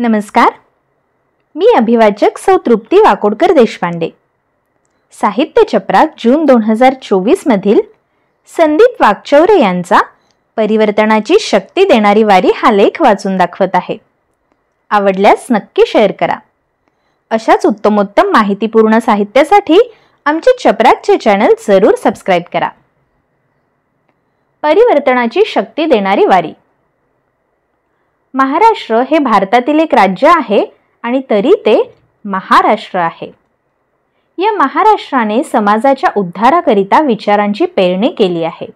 नमस्कार, मी अभिवाचक सौ तृप्ती वाकोडकर देशपांडे. साहित्य चक्रात जून 2024 मधील संदीप वाकचौरे यांचा परिवर्तनाची शक्ती देणारी वारी हा लेख वाचून दाखवत आहे. आवडल्यास नक्की शेअर करा. अशाच उत्तमोत्तम माहितीपूर्ण साहित्यासाठी आमचे चपराकचे चॅनल जरूर सबस्क्राईब करा. परिवर्तनाची शक्ती देणारी वारी. महाराष्ट्र हे भारतातील एक राज्य आहे आणि तरी ते महाराष्ट्र आहे. या महाराष्ट्राने समाजाच्या उद्धाराकरिता विचारांची पेरणी केली आहे.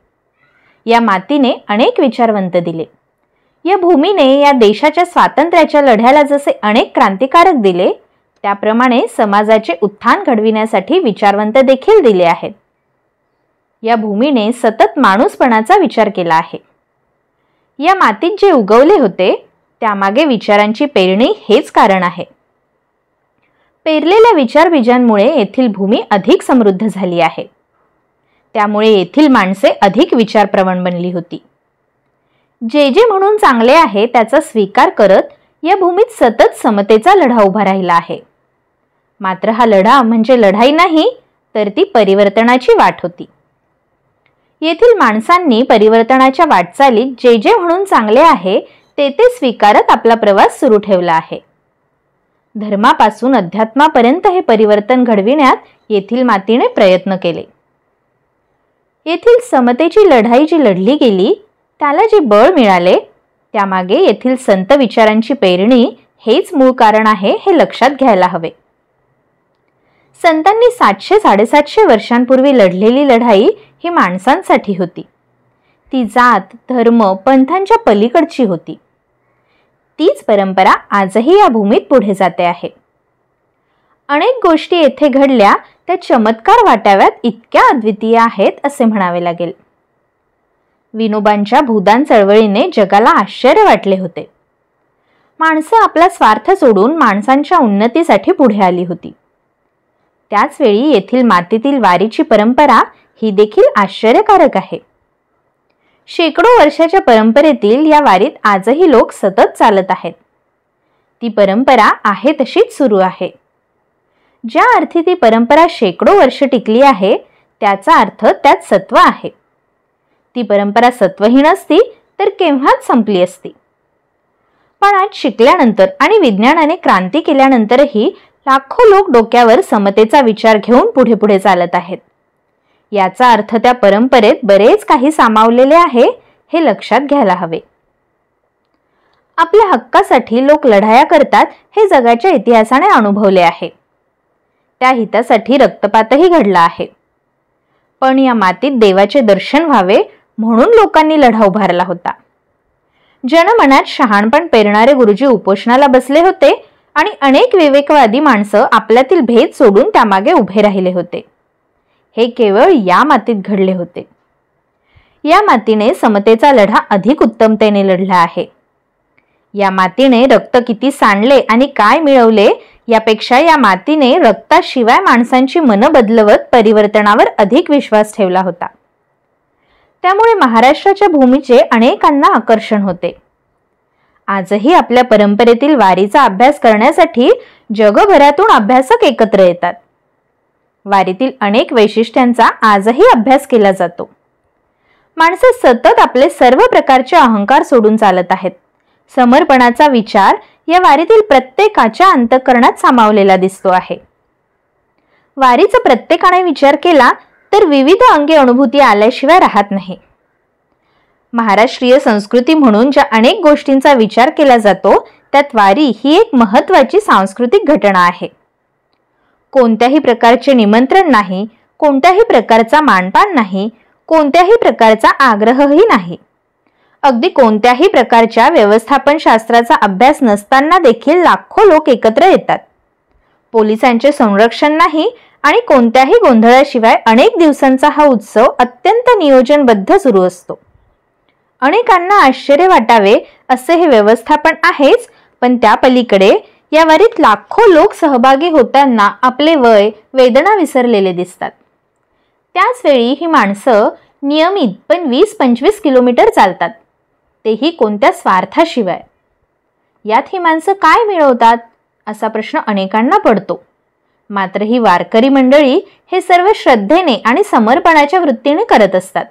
या मातीने अनेक विचारवंत दिले. या भूमीने या देशाच्या स्वातंत्र्याच्या लढ्याला जसे अनेक क्रांतिकारक दिले, त्याप्रमाणे समाजाचे उत्थान घडविण्यासाठी विचारवंत देखील दिले आहेत. या भूमीने सतत माणूसपणाचा विचार केला आहे. या मातीत जे उगवले होते त्यामागे विचारांची पेरणी हेच कारण आहे. पेरलेल्या विचार बीजांमुळे येथील भूमी अधिक समृद्ध झाली आहे. त्यामुळे येथील माणसे अधिक विचारप्रवण बनली होती. जे जे म्हणून चांगले आहे त्याचा स्वीकार करत या भूमीत सतत समतेचा लढा उभा राहिला आहे. मात्र हा लढा म्हणजे लढाई नाही, तर ती परिवर्तनाची वाट होती. येथील माणसांनी परिवर्तनाच्या वाटचालीत जे जे म्हणून चांगले आहे ते ते स्वीकारत आपला प्रवास सुरू ठेवला आहे. धर्मापासून अध्यात्मापर्यंत हे परिवर्तन घडविण्यात येथील मातीने प्रयत्न केले. येथील समतेची लढाई जी लढली गेली त्याला जे बळ मिळाले त्यामागे येथील संत विचारांची पेरणी हेच मूळ कारण आहे, हे लक्षात घ्यायला हवे. संतांनी 700-750 वर्षांपूर्वी लढलेली लढाई ही माणसांसाठी होती. ती जात धर्म पंथांच्या पलीकडची होती. तीच परंपरा आजही या भूमीत पुढे जाते आहे. अनेक गोष्टी येथे घडल्या त्या चमत्कार वाटाव्यात इतक्या अद्वितीय आहेत असे म्हणावे लागेल. विनोबांच्या भूदान चळवळीने जगाला आश्चर्य वाटले होते. माणसं आपला स्वार्थ सोडून माणसांच्या उन्नतीसाठी पुढे आली होती. त्याच वेळी येथील मातीतील वारीची परंपरा ही देखील आश्चर्यकारक आहे. शेकडो वर्षाच्या परंपरेतील या वारीत आजही लोक सतत चालत आहेत. ती परंपरा आहे तशीच सुरू आहे. ज्या अर्थी ती परंपरा शेकडो वर्ष टिकली आहे त्याचा अर्थ त्यात सत्व आहे. ती परंपरा सत्वहीन असती तर केव्हाच संपली असती. पण आज शिकल्यानंतर आणि विज्ञानाने क्रांती केल्यानंतरही लाखो लोक डोक्यावर समतेचा विचार घेऊन पुढे पुढे चालत आहेत. याचा अर्थ त्या परंपरेत बरेच काही सामावलेले आहे, हे लक्षात घ्यायला हवे. आपल्या हक्कासाठी लोक लढाया करतात हे जगाच्या इतिहासाने अनुभवले आहे. त्या हितासाठी रक्तपातही घडला आहे. पण या मातीत देवाचे दर्शन व्हावे म्हणून लोकांनी लढा उभारला होता. जनमनात शहाणपण पेरणारे गुरुजी उपोषणाला बसले होते आणि अनेक विवेकवादी माणसं आपल्यातील भेद सोडून त्यामागे उभे राहिले होते. हे केवळ या मातीत घडले होते. या मातीने समतेचा लढा अधिक उत्तमतेने लढला आहे. या मातीने रक्त किती सांडले आणि काय मिळवले यापेक्षा या मातीने रक्ताशिवाय माणसांची मनं बदलवत परिवर्तनावर अधिक विश्वास ठेवला होता. त्यामुळे महाराष्ट्राच्या भूमीचे अनेकांना आकर्षण होते. आजही आपल्या परंपरेतील वारीचा अभ्यास करण्यासाठी जगभरातून अभ्यासक एकत्र येतात. वारीतील अनेक वैशिष्ट्यांचा आजही अभ्यास केला जातो. माणसे सतत आपले सर्व प्रकारचे अहंकार सोडून चालत आहेत. समर्पणाचा विचार या वारीतील प्रत्येकाच्या अंतःकरणात सामावलेला दिसतो आहे. वारीचा प्रत्येकाने विचार केला तर विविध अंगी अनुभूती आल्याशिवाय राहत नाही. महाराष्ट्रीय संस्कृती म्हणून ज्या अनेक गोष्टींचा विचार केला जातो त्यात वारी ही एक महत्त्वाची सांस्कृतिक घटना आहे. कोणत्याही प्रकारचे निमंत्रण नाही, कोणत्याही प्रकारचा मानपान नाही, कोणत्याही प्रकारचा आग्रहही नाही. अगदी कोणत्याही प्रकारच्या व्यवस्थापन शास्त्राचा अभ्यास नसताना देखील लाखो लोक एकत्र येतात. पोलिसांचे संरक्षण नाही आणि कोणत्याही गोंधळाशिवाय अनेक दिवसांचा हा उत्सव अत्यंत नियोजनबद्ध सुरू असतो. अनेकांना आश्चर्य वाटावे असे हे व्यवस्थापन आहेच, पण त्या पलीकडे या वारीत लाखो लोक सहभागी होताना आपले वय वेदना विसरलेले दिसतात. त्याच वेळी ही माणसं नियमित पण 20-25 किलोमीटर चालतात, तेही कोणत्या स्वार्थाशिवाय. यात ही माणसं काय मिळवतात असा प्रश्न अनेकांना पडतो. मात्र ही वारकरी मंडळी हे सर्व श्रद्धेने आणि समर्पणाच्या वृत्तीने करत असतात.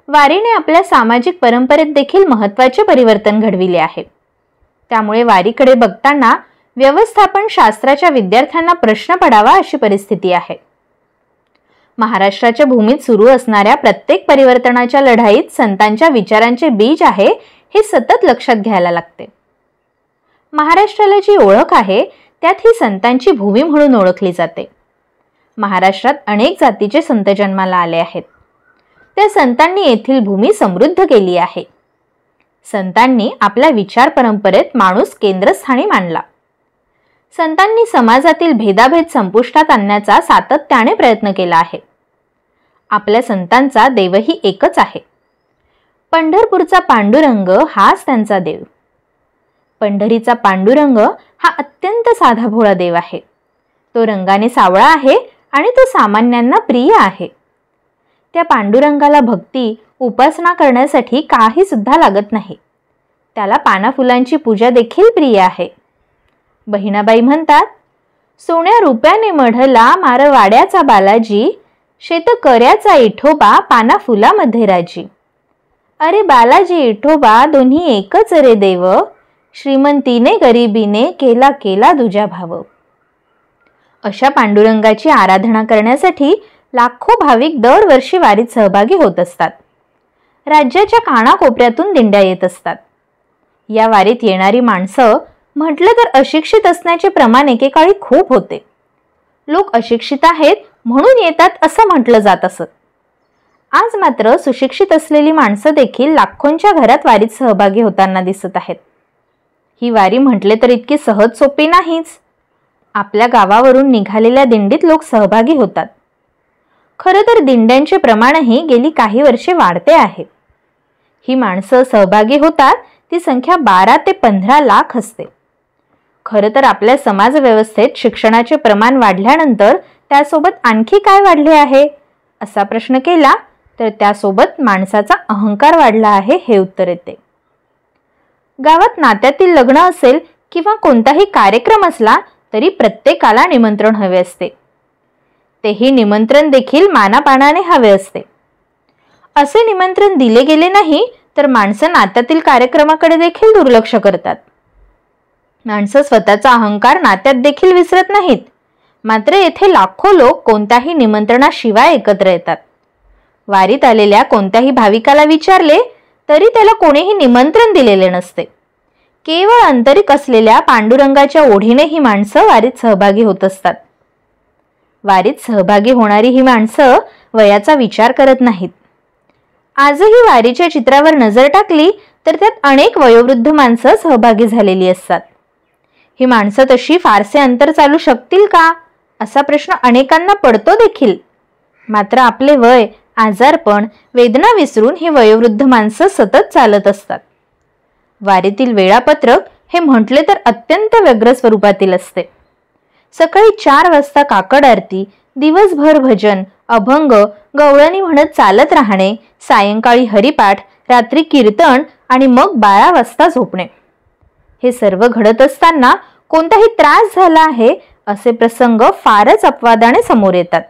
वारीने आपल्या सामाजिक परंपरेत देखील महत्त्वाचे परिवर्तन घडविले आहे. त्यामुळे वारीकडे बघताना व्यवस्थापन शास्त्राच्या विद्यार्थ्यांना प्रश्न पडावा अशी परिस्थिती आहे. महाराष्ट्राच्या भूमीत सुरू असणाऱ्या प्रत्येक परिवर्तनाच्या लढाईत संतांच्या विचारांचे बीज आहे हे सतत लक्षात घ्यायला लागते. महाराष्ट्राला जी ओळख आहे त्यात ही संतांची भूमी म्हणून ओळखली जाते. महाराष्ट्रात अनेक जातीचे संत जन्माला आले आहेत. त्या संतांनी येथील भूमी समृद्ध केली आहे. संतांनी आपल्या विचार परंपरेत माणूस केंद्रस्थानी मांडला. संतांनी समाजातील भेदाभेद संपुष्टात आणण्याचा सातत्याने प्रयत्न केला आहे. आपल्या संतांचा देवही एकच आहे. पंढरपूरचा पांडुरंग हाच त्यांचा देव. पंढरीचा पांडुरंग हा अत्यंत साधा भोळा देव आहे. तो रंगाने सावळा आहे आणि तो सामान्यांना प्रिय आहे. त्या पांडुरंगाला भक्ती उपासना करण्यासाठी काही सुद्धा लागत नाही. त्याला पाना फुलांची पूजा देखील प्रिय आहे. बहिणाबाई म्हणतात, सोन्या रुपयाने मढला मारवाड्याचा बालाजी, शेतकऱ्याचा इठोबा पाना फुलामध्ये राजी. अरे बालाजी इठोबा दोन्ही एकच रे देव, श्रीमंतीने गरिबीने केला केला दुजा भाव. अशा पांडुरंगाची आराधना करण्यासाठी लाखो भाविक दरवर्षी वारीत सहभागी होत असतात. राज्याच्या कानाकोपऱ्यातून दिंड्या येत असतात. या वारीत येणारी माणसं म्हटलं तर अशिक्षित असण्याचे प्रमाण एकेकाळी खूप होते. लोक अशिक्षित आहेत म्हणून येतात असं म्हटलं जात असत. आज मात्र सुशिक्षित असलेली माणसं देखील लाखोंच्या घरात वारीत सहभागी होताना दिसत आहेत. ही वारी म्हटले तर इतकी सहज सोपी नाहीच. आपल्या गावावरून निघालेल्या दिंडीत लोक सहभागी होतात. खरं तर दिंड्यांचे प्रमाणही गेली काही वर्षे वाढते आहे. ही माणसं सहभागी होतात ती संख्या 12 ते 15 लाख असते. खरं तर आपल्या समाज व्यवस्थेत शिक्षणाचे प्रमाण वाढल्यानंतर त्यासोबत आणखी काय वाढले आहे असा प्रश्न केला तर त्यासोबत माणसाचा अहंकार वाढला आहे हे उत्तर येते. गावात नात्यातील लग्न असेल किंवा कोणताही कार्यक्रम असला तरी प्रत्येकाला निमंत्रण हवे असते. तेही निमंत्रण देखील मानापानाने हवे असते. असे निमंत्रण दिले गेले नाही तर माणसं नात्यातील कार्यक्रमाकडे देखील दुर्लक्ष करतात. माणसं स्वतःचा अहंकार नात्यात देखील विसरत नाहीत. मात्र येथे लाखो लोक कोणत्याही निमंत्रणाशिवाय एकत्र येतात. वारीत आलेल्या कोणत्याही भाविकाला विचारले तरी त्याला कोणीही निमंत्रण दिलेले नसते. केवळ आंतरिक असलेल्या पांडुरंगाच्या ओढीने ही माणसं वारीत सहभागी होत असतात. वारीत सहभागी होणारी ही माणसं वयाचा विचार करत नाहीत. आजही वारीच्या चित्रावर नजर टाकली तर त्यात अनेक वयोवृद्ध माणसं सहभागी झालेली असतात. ही माणसं तशी फारसे अंतर चालू शकतील का असा प्रश्न अनेकांना पडतो देखील. मात्र आपले वय, आजारपण, वेदना विसरून ही वयोवृद्ध माणसं सतत चालत असतात. वारीतील वेळापत्रक हे म्हटले तर अत्यंत व्यग्र स्वरूपातील असते. सकाळी 4 वाजता काकड आरती, दिवसभर भजन, अभंग, गवळणी म्हणत चालत राहणे, सायंकाळी हरिपाठ, रात्री कीर्तन आणि मग 12 वाजता झोपणे. हे सर्व घडत असताना कोणताही त्रास झाला आहे असे प्रसंग फारच अपवादाने समोर येतात.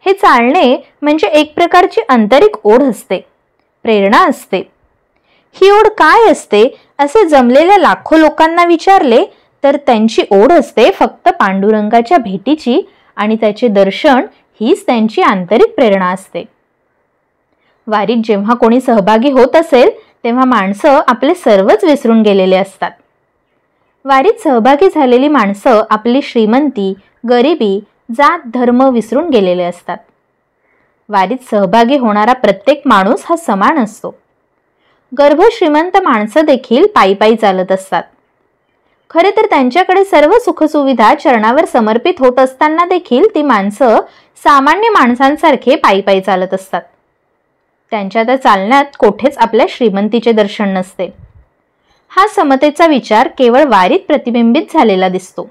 हे चालणे म्हणजे एक प्रकारची आंतरिक ओढ असते, प्रेरणा असते. ही ओढ काय असते असे जमलेल्या लाखो लोकांना विचारले तर त्यांची ओढ असते फक्त पांडुरंगाच्या भेटीची आणि त्याचे दर्शन हीच त्यांची आंतरिक प्रेरणा असते. वारीत जेव्हा कोणी सहभागी होत असेल तेव्हा माणसं आपले सर्वच विसरून गेलेले असतात. वारीत सहभागी झालेली माणसं आपली श्रीमंती, गरिबी, जात, धर्म विसरून गेलेले असतात. वारीत सहभागी होणारा प्रत्येक माणूस हा समान असतो. गर्भ श्रीमंत माणसं देखील पायी पायी चालत असतात. खरे तर त्यांच्याकडे सर्व सुखसुविधा चरणावर समर्पित होत असताना देखील ती माणसं सामान्य माणसांसारखे पायी पायी चालत असतात. त्यांच्या त्या चालण्यात कोठेच आपल्या श्रीमंतीचे दर्शन नसते. हा समतेचा विचार केवळ वारीत प्रतिबिंबित झालेला दिसतो.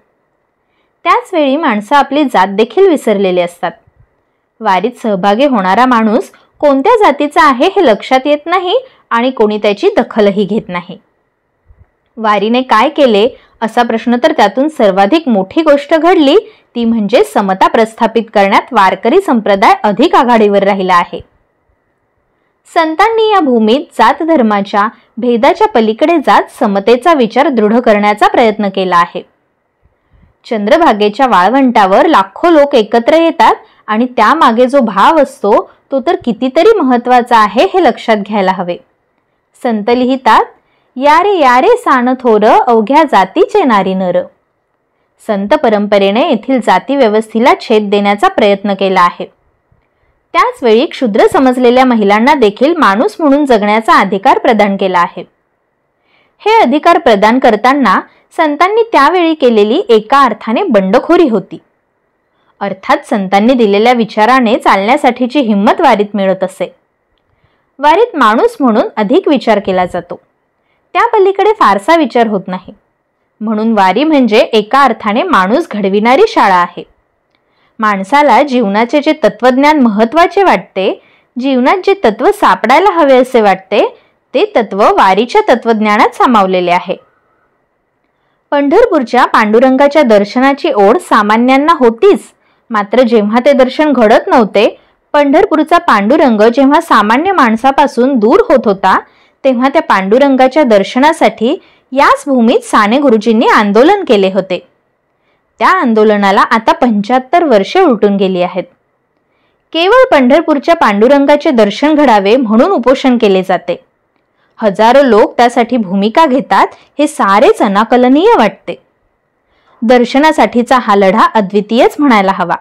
त्याच वेळी माणसं आपली जात देखील विसरलेली असतात. वारीत सहभागी होणारा माणूस कोणत्या जातीचा आहे हे लक्षात येत नाही आणि कोणी त्याची दखलही घेत नाही. वारीने काय केले असा प्रश्न तर त्यातून सर्वाधिक मोठी गोष्ट घडली ती म्हणजे समता प्रस्थापित करण्यात वारकरी संप्रदाय अधिक आघाडीवर राहिला आहे. संतांनी या भूमीत जात धर्माच्या भेदाच्या पलीकडे जात समतेचा विचार दृढ करण्याचा प्रयत्न केला आहे. चंद्रभागेच्या वाळवंटावर लाखो लोक एकत्र येतात आणि त्यामागे जो भाव असतो तो तर कितीतरी महत्वाचा आहे हे लक्षात घ्यायला हवे. संत लिहितात, यारे यारे सान थोर अवघ्या जातीचे नारी नर. संत परंपरेने येथील जाती व्यवस्थेला छेद देण्याचा प्रयत्न केला आहे. त्याच वेळी क्षुद्र समजलेल्या महिलांना देखील माणूस म्हणून जगण्याचा अधिकार प्रदान केला आहे. हे अधिकार प्रदान करताना संतांनी त्यावेळी केलेली एका अर्थाने बंडखोरी होती. अर्थात संतांनी दिलेल्या विचाराने चालण्यासाठीची हिंमत वारीत मिळत असे. वारीत माणूस म्हणून अधिक विचार केला जातो, त्या पलीकडे फारसा विचार होत नाही. म्हणून वारी म्हणजे एका अर्थाने माणूस घडविणारी शाळा आहे. माणसाला जीवनाचे जे तत्वज्ञान महत्वाचे वाटते, जीवनात जे तत्व सापडायला हवे असे वाटते, ते तत्व वारीच्या तत्वज्ञानात सामावलेले आहे. पंढरपूरच्या पांडुरंगाच्या दर्शनाची ओढ सामान्यांना होतीच, मात्र जेव्हा ते दर्शन घडत नव्हते, पंढरपूरचा पांडुरंग जेव्हा सामान्य माणसापासून दूर होत होता, तेव्हा त्या पांडुरंगाच्या दर्शनासाठी याच भूमीत साने गुरुजींनी आंदोलन केले होते. त्या आंदोलनाला आता 75 वर्षे उलटून गेली आहेत. केवळ पंढरपूरच्या पांडुरंगाचे दर्शन घडावे म्हणून उपोषण केले जाते. हजारो लोक त्यासाठी भूमिका घेतात, हे सारेच अनाकलनीय वाटते. दर्शनासाठीचा हा लढा अद्वितीयच म्हणायला हवा.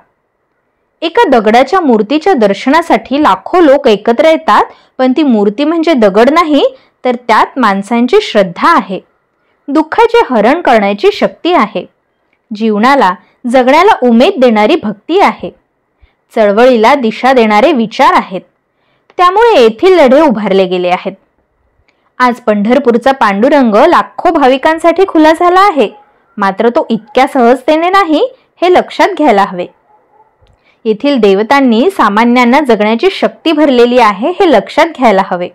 एका दगडाच्या मूर्तीच्या दर्शनासाठी लाखो लोक एकत्र येतात, पण ती मूर्ती म्हणजे दगड नाही, तर त्यात माणसांची श्रद्धा आहे, दुःखाचे हरण करण्याची शक्ती आहे, जीवनाला जगण्याला उमेद देणारी भक्ती आहे, चळवळीला दिशा देणारे विचार आहेत. त्यामुळे येथील लढे उभारले गेले आहेत. आज पंढरपूरचा पांडुरंग लाखो भाविकांसाठी खुला झाला आहे, मात्र तो इतक्या सहजतेने नाही हे लक्षात घ्यायला हवे. येथील देवतांनी सामान्यांना जगण्याची शक्ती भरलेली आहे हे लक्षात घ्यायला हवे.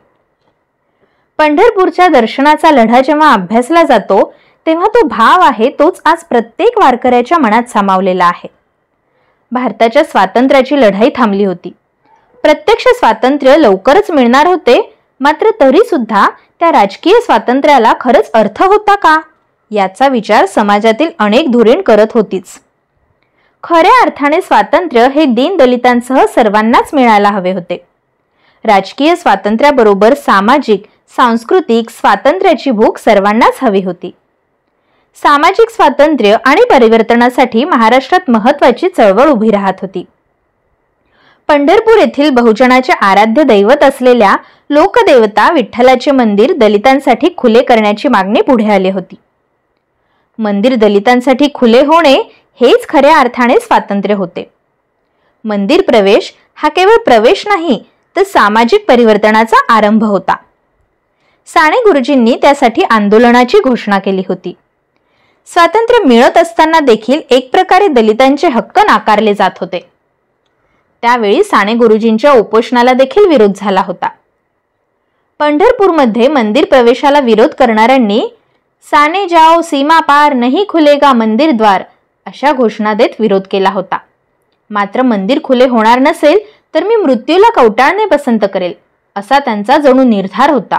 पंढरपूरच्या दर्शनाचा लढा जेव्हा अभ्यासला जातो तेव्हा तो भाव आहे तोच आज प्रत्येक वारकऱ्याच्या मनात सामावलेला आहे. भारताच्या स्वातंत्र्याची लढाई थांबली होती. प्रत्यक्ष स्वातंत्र्य लवकरच मिळणार होते, मात्र तरी सुद्धा त्या राजकीय स्वातंत्र्याला खरंच अर्थ होता का याचा विचार समाजातील अनेक धुरीण करत होतीच. खऱ्या अर्थाने स्वातंत्र्य हे दीनदलितांसह सर्वांनाच मिळायला हवे होते. राजकीय स्वातंत्र्याबरोबर सामाजिक सांस्कृतिक स्वातंत्र्याची भूक सर्वांनाच हवी होती. सामाजिक स्वातंत्र्य आणि परिवर्तनासाठी महाराष्ट्रात महत्त्वाची चळवळ उभी राहत होती. पंढरपूर येथील बहुजनाचे आराध्य दैवत असलेल्या लोकदेवता विठ्ठलाचे मंदिर दलितांसाठी खुले करण्याची मागणी पुढे आली होती. मंदिर दलितांसाठी खुले होणे हेच खऱ्या अर्थाने स्वातंत्र्य होते. मंदिर प्रवेश हा केवळ प्रवेश नाही, तर सामाजिक परिवर्तनाचा आरंभ होता. साने गुरुजींनी त्यासाठी आंदोलनाची घोषणा केली होती. स्वातंत्र्य मिळत असताना देखील एक प्रकारे दलितांचे हक्क नाकारले जात होते. त्यावेळी साने गुरुजींच्या उपोषणाला देखील विरोध झाला होता. पंढरपूरमध्ये मंदिर प्रवेशाला विरोध करणाऱ्यांनी साने जाओ सीमा पार नहीं खुलेगा मंदिर द्वार अशा घोषणा देत विरोध केला होता. मात्र मंदिर खुले होणार नसेल तर मी मृत्यूला कवटाळणे पसंत करेल असा त्यांचा जणू निर्धार होता.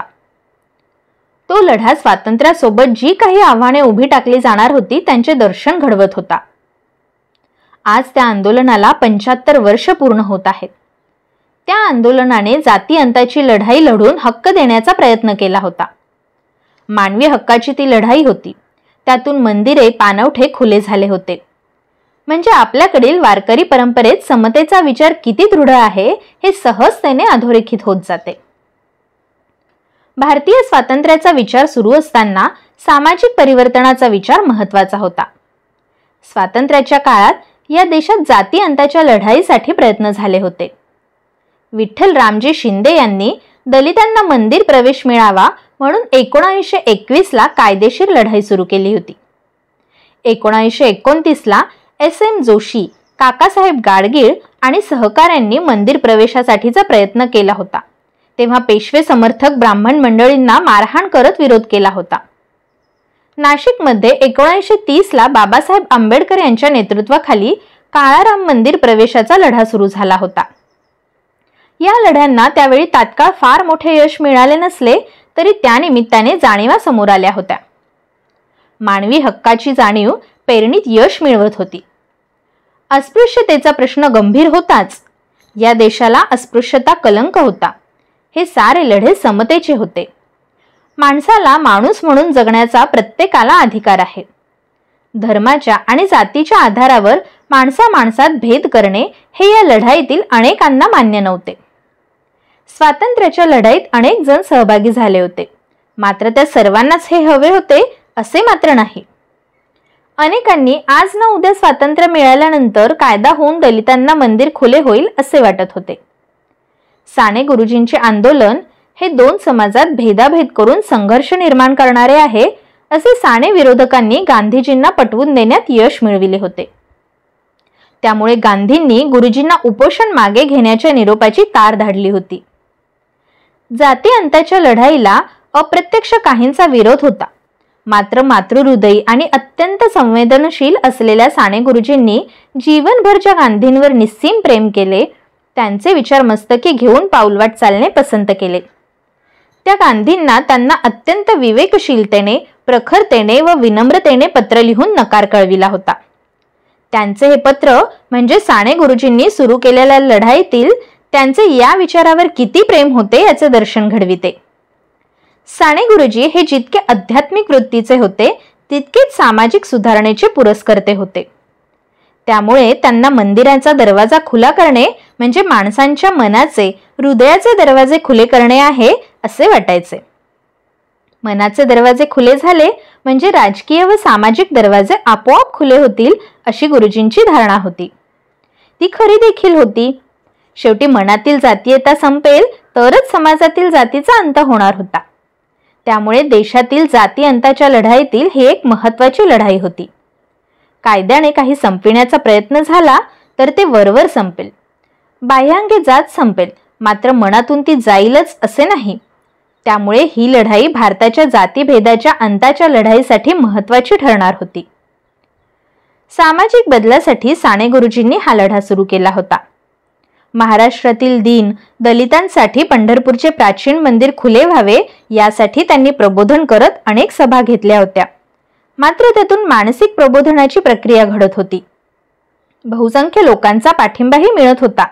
तो लढा स्वातंत्र्यासोबत जी काही आव्हाने उभी टाकली जाणार होती त्यांचे दर्शन घडवत होता. आज त्या आंदोलनाला 75 वर्ष पूर्ण होत आहेत. त्या आंदोलनाने जाती अंताची लढाई लढून हक्क देण्याचा प्रयत्न केला होता. मानवी हक्काची ती लढाई होती. त्यातून मंदिरे पाणवठे खुले झाले होते. म्हणजे आपल्याकडील वारकरी परंपरेत समतेचा विचार किती दृढ आहे हे सहजतेने अधोरेखित होत जाते. भारतीय स्वातंत्र्याचा विचार सुरू असताना सामाजिक परिवर्तनाचा विचार महत्त्वाचा होता. स्वातंत्र्याच्या काळात या देशात जाती अंताच्या लढाईसाठी प्रयत्न झाले होते. विठ्ठल रामजी शिंदे यांनी दलितांना मंदिर प्रवेश मिळावा म्हणून 1921ला कायदेशीर लढाई सुरू केली होती. 1929ला SM जोशी, काकासाहेब गाडगीळ आणि सहकाऱ्यांनी मंदिर प्रवेशासाठीचा प्रयत्न केला होता. तेव्हा पेशवे समर्थक ब्राह्मण मंडळींना मारहाण करत विरोध केला होता. नाशिकमध्ये 1930ला बाबासाहेब आंबेडकर यांच्या नेतृत्वाखाली काळाराम मंदिर प्रवेशाचा लढा सुरू झाला होता. या लढ्यांना त्यावेळी तात्काळ फार मोठे यश मिळाले नसले तरी त्यानिमित्ताने जाणीवा समोर आल्या होत्या. मानवी हक्काची जाणीव पेरणीत यश मिळवत होती. अस्पृश्यतेचा प्रश्न गंभीर होताच. या देशाला अस्पृश्यता कलंक होता. हे सारे लढे समतेचे होते. माणसाला माणूस म्हणून जगण्याचा प्रत्येकाला अधिकार आहे. धर्माच्या आणि जातीच्या आधारावर माणसात भेद करणे हे या लढाईतील अनेकांना मान्य नव्हते. स्वातंत्र्याच्या लढाईत अनेक जण सहभागी झाले होते, मात्र त्या सर्वांनाच हे हवे होते असे मात्र नाही. अनेकांनी आज ना उद्या स्वातंत्र्य मिळाल्यानंतर कायदा होऊन दलितांना मंदिर खुले होईल असे वाटत होते. साने गुरुजींचे आंदोलन हे दोन समाजात भेदाभेद करून संघर्ष निर्माण करणारे आहे असे साने विरोधकांनी गांधीजींना पटवून देण्यात यश मिळविले होते. त्यामुळे गांधींनी गुरुजींना उपोषण मागे घेण्याच्या निरोपाची तार धाडली होती. जाती अंताच्या लढाईला अप्रत्यक्ष काहींचा विरोध होता, मात्र मातृहृदयी आणि अत्यंत संवेदनशील असलेल्या साने गुरुजींनी जीवनभर ज्या गांधींवर निस्सीम प्रेम केले, त्यांचे विचार मस्तकी घेऊन पाऊलवाट चालणे पसंत केले. त्या गांधींना त्यांना अत्यंत विवेकशीलतेने, प्रखरतेने व विनम्रतेने पत्र लिहून नकार कळविला होता. त्यांचे हे पत्र म्हणजे साने गुरुजींनी सुरू केलेल्या लढाईतील त्यांचे या विचारावर किती प्रेम होते याचे दर्शन घडविते. साने गुरुजी हे जितके आध्यात्मिक वृत्तीचे होते तितकेच सामाजिक सुधारणेचे पुरस्कर्ते होते. त्यामुळे त्यांना मंदिराचा दरवाजा खुला करणे म्हणजे माणसांच्या मनाचे, हृदयाचे दरवाजे खुले करणे आहे असे वाटायचे. मनाचे दरवाजे खुले झाले म्हणजे राजकीय व सामाजिक दरवाजे आपोआप खुले होतील अशी गुरुजींची धारणा होती. ती खरी देखील होती. शेवटी मनातील जातीयता संपेल तरच समाजातील जातीचा अंत होणार होता. त्यामुळे देशातील जाती अंताच्या लढाईतील ही एक महत्त्वाची लढाई होती. कायद्याने काही संपविण्याचा प्रयत्न झाला तर ते वरवर संपेल, बाह्यांगी जात संपेल, मात्र मनातून ती जाईलच असे नाही. त्यामुळे ही लढाई भारताच्या जातीभेदाच्या अंताच्या लढाईसाठी महत्त्वाची ठरणार होती. सामाजिक बदलासाठी साने गुरुजींनी हा लढा सुरू केला होता. महाराष्ट्रातील दीन दलितांसाठी पंढरपूरचे प्राचीन मंदिर खुले व्हावे यासाठी त्यांनी प्रबोधन करत अनेक सभा घेतल्या होत्या, मात्र त्यातून मानसिक प्रबोधनाची प्रक्रिया घडत होती. बहुसंख्य लोकांचा पाठिंबाही मिळत होता,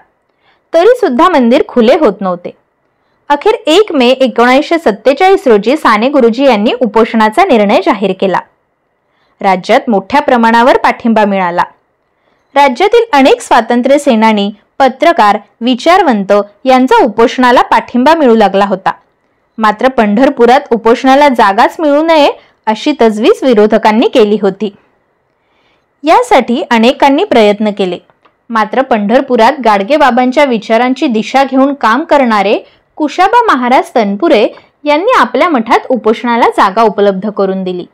तरी सुद्धा मंदिर खुले होत नव्हते. अखेर 1 मे 1947 रोजी साने गुरुजी यांनी उपोषणाचा निर्णय जाहीर केला. राज्यात मोठ्या प्रमाणावर पाठिंबा मिळाला. राज्यातील अनेक स्वातंत्र्य सेनानी, पत्रकार, विचारवंत यांचा उपोषणाला पाठिंबा मिळू लागला होता. मात्र पंढरपुरात उपोषणाला जागाच मिळू नये अशी तजवीज विरोधकांनी केली होती. यासाठी अनेकांनी प्रयत्न केले, मात्र पंढरपुरात गाडगेबाबांच्या विचारांची दिशा घेऊन काम करणारे कुशाबा महाराज तनपुरे यांनी आपल्या मठात उपोषणाला जागा उपलब्ध करून दिली.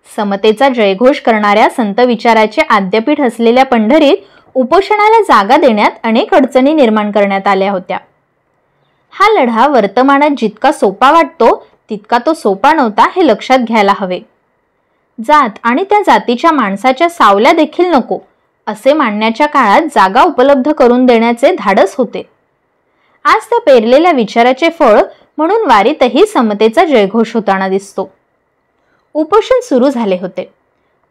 समतेचा जयघोष करणाऱ्या संत विचाराचे आद्यपीठ असलेल्या पंढरीत उपोषणाला जागा देण्यात अनेक अडचणी निर्माण करण्यात आल्या होत्या. हा लढा वर्तमानात जितका सोपा वाटतो तितका तो सोपा नव्हता हे लक्षात घ्यायला हवे. जात आणि त्या जातीच्या माणसाच्या सावल्या देखील नको असे मानण्याच्या काळात जागा उपलब्ध करून देण्याचे धाडस होते. आज त्या पेरलेल्या विचाराचे फळ म्हणून वारीतही समतेचा जयघोष होताना दिसतो. उपोषण सुरू झाले होते.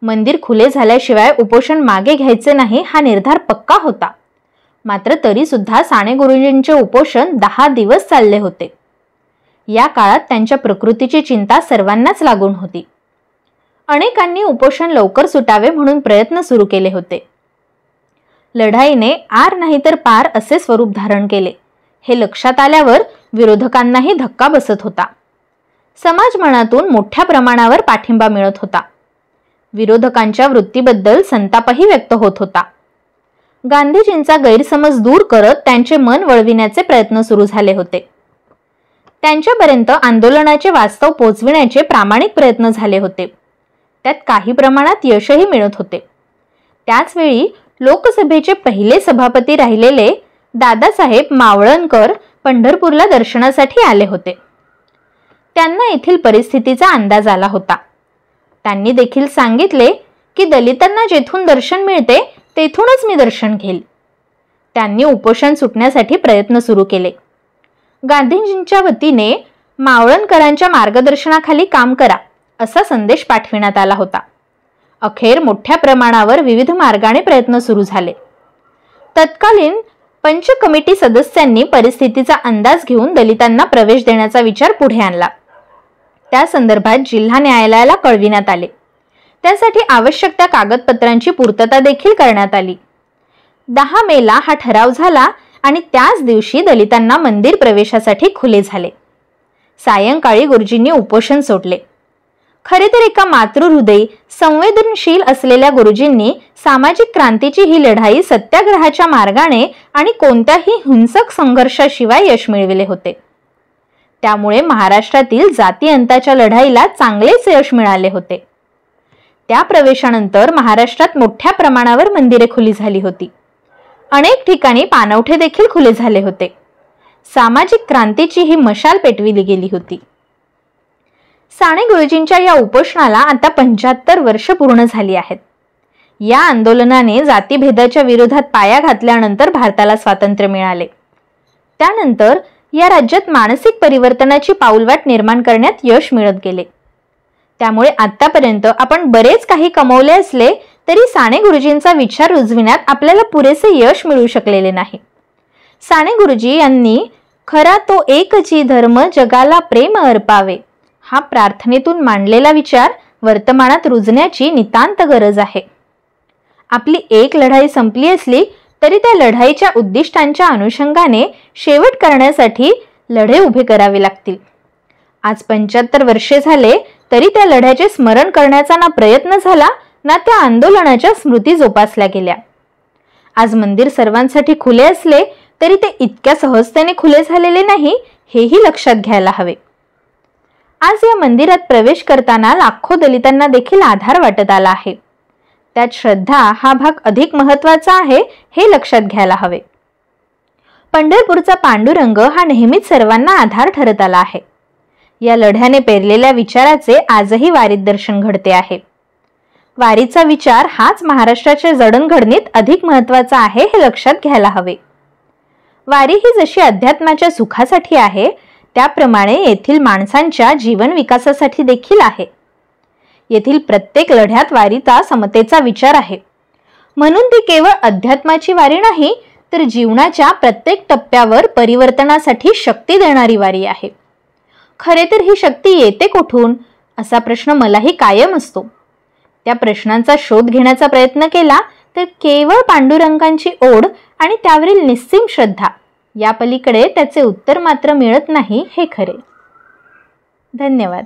मंदिर खुले झाल्याशिवाय उपोषण मागे घ्यायचे नाही हा निर्धार पक्का होता. मात्र तरी सुद्धा साने गुरुजींचे उपोषण 10 दिवस चालले होते. या काळात त्यांच्या प्रकृतीची चिंता सर्वांनाच लागून होती. अनेकांनी उपोषण लवकर सुटावे म्हणून प्रयत्न सुरू केले होते. लढाईने आर नाही तर पार असे स्वरूप धारण केले हे लक्षात आल्यावर विरोधकांनाही धक्का बसत होता. समाज मनातून मोठ्या प्रमाणावर पाठिंबा मिळत होता. विरोधकांच्या वृत्तीबद्दल संतापही व्यक्त होत होता. गांधीजींचा गैरसमज दूर करत त्यांचे मन वळविण्याचे प्रयत्न सुरू झाले होते. त्यांच्यापर्यंत आंदोलनाचे वास्तव पोहोचविण्याचे प्रामाणिक प्रयत्न झाले होते. त्यात काही प्रमाणात यशही मिळत होते. त्याचवेळी लोकसभेचे पहिले सभापती राहिलेले दादासाहेब मावळणकर पंढरपूरला दर्शनासाठी आले होते. त्यांना येथील परिस्थितीचा अंदाज आला होता. त्यांनी देखील सांगितले की दलितांना जेथून दर्शन मिळते तेथूनच मी दर्शन घेईल. त्यांनी उपोषण सुटण्यासाठी प्रयत्न सुरू केले. गांधीजींच्या वतीने मावळणकरांच्या मार्गदर्शनाखाली काम करा असा संदेश पाठविण्यात आला होता. अखेर मोठ्या प्रमाणावर विविध मार्गाने प्रयत्न सुरू झाले. तत्कालीन पंच कमिटी सदस्यांनी परिस्थितीचा अंदाज घेऊन दलितांना प्रवेश देण्याचा विचार पुढे आणला. त्या संदर्भात जिल्हा न्यायालयाला कळविण्यात आले. त्यासाठी आवश्यक त्या कागदपत्रांची पूर्तता देखील करण्यात आली. 10 मेला हा ठराव झाला आणि त्याच दिवशी दलितांना मंदिर प्रवेशासाठी खुले झाले. सायंकाळी गुरुजींनी उपोषण सोडले. खरे तर एका मातृहृदयी संवेदनशील असलेल्या गुरुजींनी सामाजिक क्रांतीची ही लढाई सत्याग्रहाच्या मार्गाने आणि कोणत्याही हिंसक संघर्षाशिवाय यश मिळविले होते. त्यामुळे महाराष्ट्रातील जाती अंताच्या लढाईला चांगलेच यश मिळाले होते. त्या प्रवेशानंतर महाराष्ट्रात मोठ्या प्रमाणावर मंदिरे खुली झाली होती. अनेक ठिकाणी पाणवठे देखील खुले झाले होते. सामाजिक क्रांतीची ही मशाल पेटविली गेली होती. साने गुरुजींच्या या उपोषणाला आता 75 वर्ष पूर्ण झाली आहेत. या आंदोलनाने जातीभेदाच्या विरोधात पाया घातल्यानंतर भारताला स्वातंत्र्य मिळाले. त्यानंतर या राज्यात मानसिक परिवर्तनाची पाऊलवाट निर्माण करण्यात यश मिळत गेले. त्यामुळे आतापर्यंत आपण बरेच काही कमवले असले तरी साने गुरुजींचा विचार रुजविण्यात आपल्याला पुरेसे यश मिळू शकलेले नाही. साने गुरुजी यांनी खरा तो एकची धर्म जगाला प्रेम अर्पावे हा प्रार्थनेतून मांडलेला विचार वर्तमानात रुजण्याची नितांत गरज आहे. आपली एक लढाई संपली असली तरी त्या लढाईच्या उद्दिष्टांच्या अनुषंगाने शेवट करण्यासाठी लढे उभे करावे लागतील. आज 75 वर्षे झाले तरी त्या लढ्याचे स्मरण करण्याचा ना प्रयत्न झाला ना त्या आंदोलनाच्या स्मृती जोपासल्या गेल्या. आज मंदिर सर्वांसाठी खुले असले तरी ते इतक्या सहजतेने खुले झालेले नाही हेही लक्षात घ्यायला हवे. आज या मंदिरात प्रवेश करताना लाखो दलितांना देखील आधार वाटत आला आहे. त्यात श्रद्धा हा भाग अधिक महत्त्वाचा आहे हे लक्षात घ्यायला हवे. पंढरपूरचा पांडुरंग हा नेहमीच सर्वांना आधार ठरत आला आहे. या लढ्याने पेरलेल्या विचाराचे आजही वारीत दर्शन घडते आहे. वारीचा विचार हाच महाराष्ट्राच्या जडणघडणीत अधिक महत्त्वाचा आहे हे लक्षात घ्यायला हवे. वारी ही जशी अध्यात्माच्या सुखासाठी आहे त्याप्रमाणे येथील माणसांच्या जीवन विकासासाठी देखील आहे. येथील प्रत्येक लढ्यात वारीचा समतेचा विचार आहे. म्हणून ती केवळ अध्यात्माची वारी नाही तर जीवनाच्या प्रत्येक टप्प्यावर परिवर्तनासाठी शक्ती देणारी वारी आहे. खरे तर ही शक्ती येते कुठून असा प्रश्न मलाही कायम असतो. त्या प्रश्नांचा शोध घेण्याचा प्रयत्न केला तर केवळ पांडुरंगांची ओढ आणि त्यावरील निस्सीम श्रद्धा या पलीकडे त्याचे उत्तर मात्र मिळत नाही हे खरे. धन्यवाद.